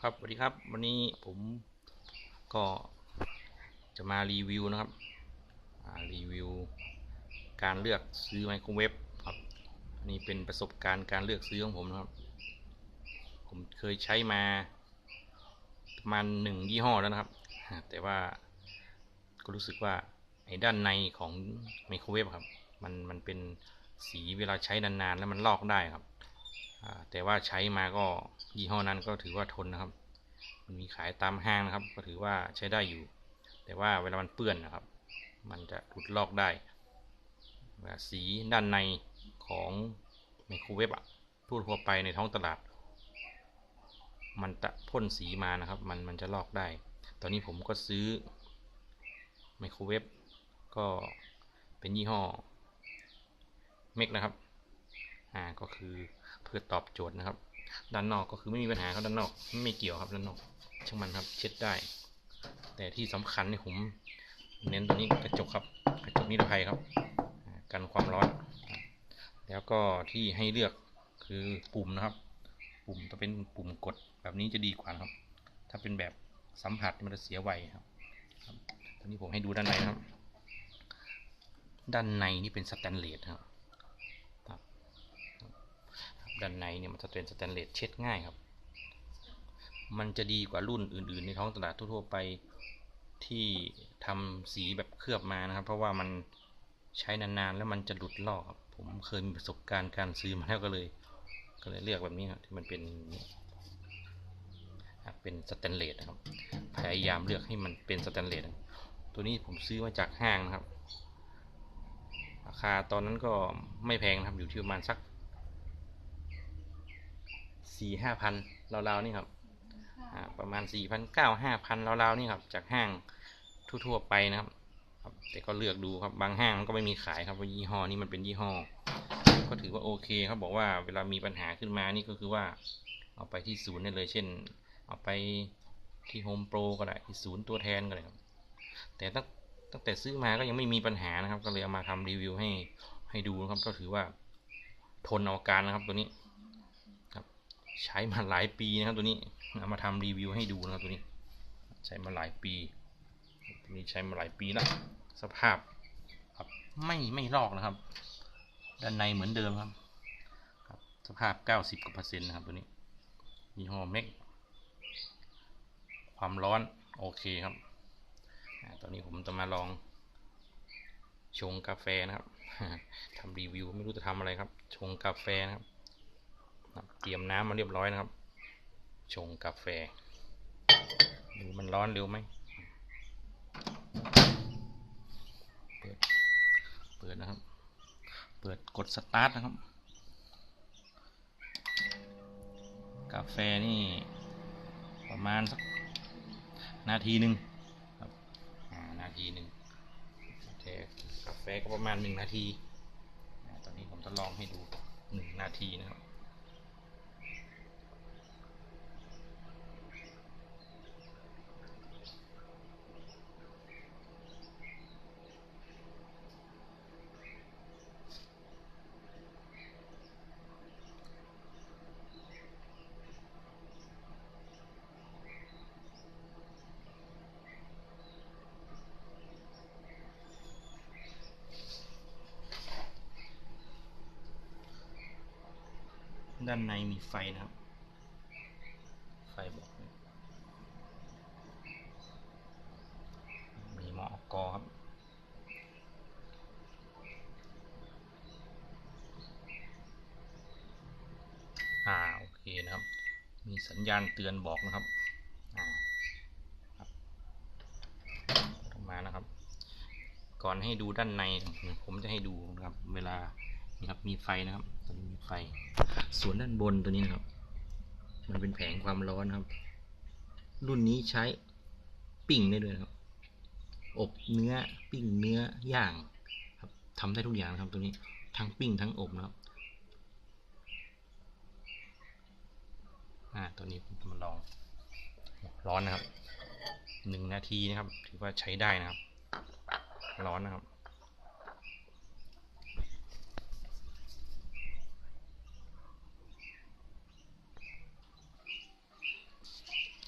ครับสวัสดีครับวันนี้ผมก็จะมารีวิวนะครับรีวิวการเลือกซื้อไมโครเวฟครับอันนี้เป็นประสบการณ์การเลือกซื้อของผมนะครับผมเคยใช้มาประมาณ1 ยี่ห้อแล้วนะครับแต่ว่าก็รู้สึกว่าไอ้ด้านในของไมโครเวฟครับมันเป็นสีเวลาใช้นานๆแล้วมันลอกได้ครับแต่ว่าใช้มาก็ยี่ห้อนั้นก็ถือว่าทนนะครับมันมีขายตามห้างนะครับก็ถือว่าใช้ได้อยู่แต่ว่าเวลามันเปื้อนนะครับมันจะหลุดลอกได้สีด้านในของไมโครเวฟทั่วไปในท้องตลาดมันจะพ่นสีมานะครับมันจะลอกได้ตอนนี้ผมก็ซื้อไมโครเวฟก็เป็นยี่ห้อเมกนะครับก็คือเพื่อตอบโจทย์นะครับด้านนอกก็คือไม่มีปัญหาครับด้านนอกไม่เกี่ยวครับด้านนอกช่างมันครับเช็ดได้แต่ที่สำคัญนี่ผมเน้นตัวนี้กระจกครับกระจกนิรภัยครับกันความร้อนแล้วก็ที่ให้เลือกคือปุ่มนะครับปุ่มจะเป็นปุ่มกดแบบนี้จะดีกว่าครับถ้าเป็นแบบสัมผัสมันจะเสียไวครับตอนนี้ผมให้ดูด้านในนะครับด้านในนี่เป็นสแตนเลสครับด้านในเนี่ยมันจะเป็นสแตนเลสเช็ดง่ายครับมันจะดีกว่ารุ่นอื่นๆในท้องตลาดทั่วๆไปที่ทำสีแบบเคลือบมานะครับเพราะว่ามันใช้นานๆแล้วมันจะหลุดลอกครับผมเคยมีประสบการณ์การซื้อมาแล้วก็เลยเลือกแบบนี้ครับที่มันเป็นสแตนเลสนะครับพยายามเลือกให้มันเป็นสแตนเลสตัวนี้ผมซื้อมาจากห้างนะครับราคาตอนนั้นก็ไม่แพงนะครับอยู่ที่ประมาณสัก4-5 พันราวๆนี่ครับประมาณ4,900-5,000ราวๆนี่ครับจากห้างทั่วๆไปนะครับแต่ก็เลือกดูครับบางห้างมันก็ไม่มีขายครับว่ายี่ห้อนี้มันเป็นยี่ห้อก็ถือว่าโอเคครับบอกว่าเวลามีปัญหาขึ้นมานี่ก็คือว่าเอาไปที่ศูนย์ได้เลยเช่นเอาไปที่โฮมโปรก็ได้ที่ศูนย์ตัวแทนก็ได้ครับแต่ตั้งแต่ซื้อมาก็ยังไม่มีปัญหานะครับก็เลยเอามาทำรีวิวให้ดูนะครับก็ถือว่าทนเอาการนะครับตัวนี้ครับใช้มาหลายปีนะครับตัวนี้เอามาทำรีวิวให้ดูนะครับตัวนี้ใช้มาหลายปีตัวนี้ใช้มาหลายปีแล้วสภาพครับไม่ลอกนะครับด้านในเหมือนเดิมครับสภาพ90%นะครับตัวนี้ยี่ห้อเมกความร้อนโอเคครับตอนนี้ผมจะมาลองชงกาแฟนะครับทำรีวิวไม่รู้จะทำอะไรครับชงกาแฟนะครับเตรียมน้ำมาเรียบร้อยนะครับชงกาแฟดูมันร้อนเร็วไหมเปิดนะครับเปิดกดสตาร์ทนะครับกาแฟนี่ประมาณสักนาทีหนึ่งครับนาทีหนึ่งแต่กาแฟก็ประมาณ1 นาทีตอนนี้ผมจะลองให้ดู1 นาทีนะครับด้านในมีไฟนะครับไฟบอกมีหม้อกอครับโอเคนะครับมีสัญญาณเตือนบอกนะครับมานะครับก่อนให้ดูด้านในผมจะให้ดูนะครับเวลานี่ครับมีไฟนะครับตอนนี้มีไฟส่วนด้านบนตัวนี้นะครับมันเป็นแผงความร้อนครับรุ่นนี้ใช้ปิ้งได้ด้วยครับอบเนื้อปิ้งเนื้อย่างครับทำได้ทุกอย่างนะครับตัวนี้ทั้งปิ้งทั้งอบนะครับตัวนี้ผมจะมาลองร้อนนะครับ1 นาทีนะครับถือว่าใช้ได้นะครับร้อนนะครับ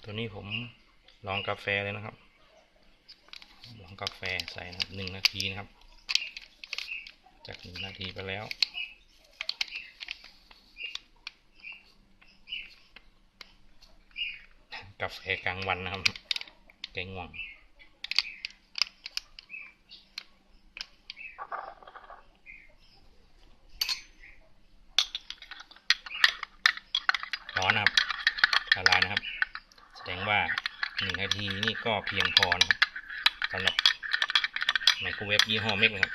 ตัวนี้ผมลองกาแฟเลยนะครับลองกาแฟใส่นะครับ1 นาทีนะครับจาก1 นาทีไปแล้วกาแฟกลางวันนะครับแกงง่วงร้อนนะครับละลายนะครับแสดงว่า1 นาทีนี่ก็เพียงพอนะครับสำหรับไมโครเวฟยี่ห้อเมกนะครับ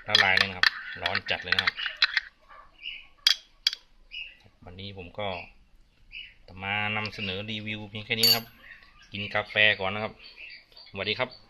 ละลายเลยนะครับร้อนจัดเลยนะครับวันนี้ผมก็มานำเสนอรีวิวเพียงแค่นี้นะครับกินกาแฟก่อนนะครับสวัสดีครับ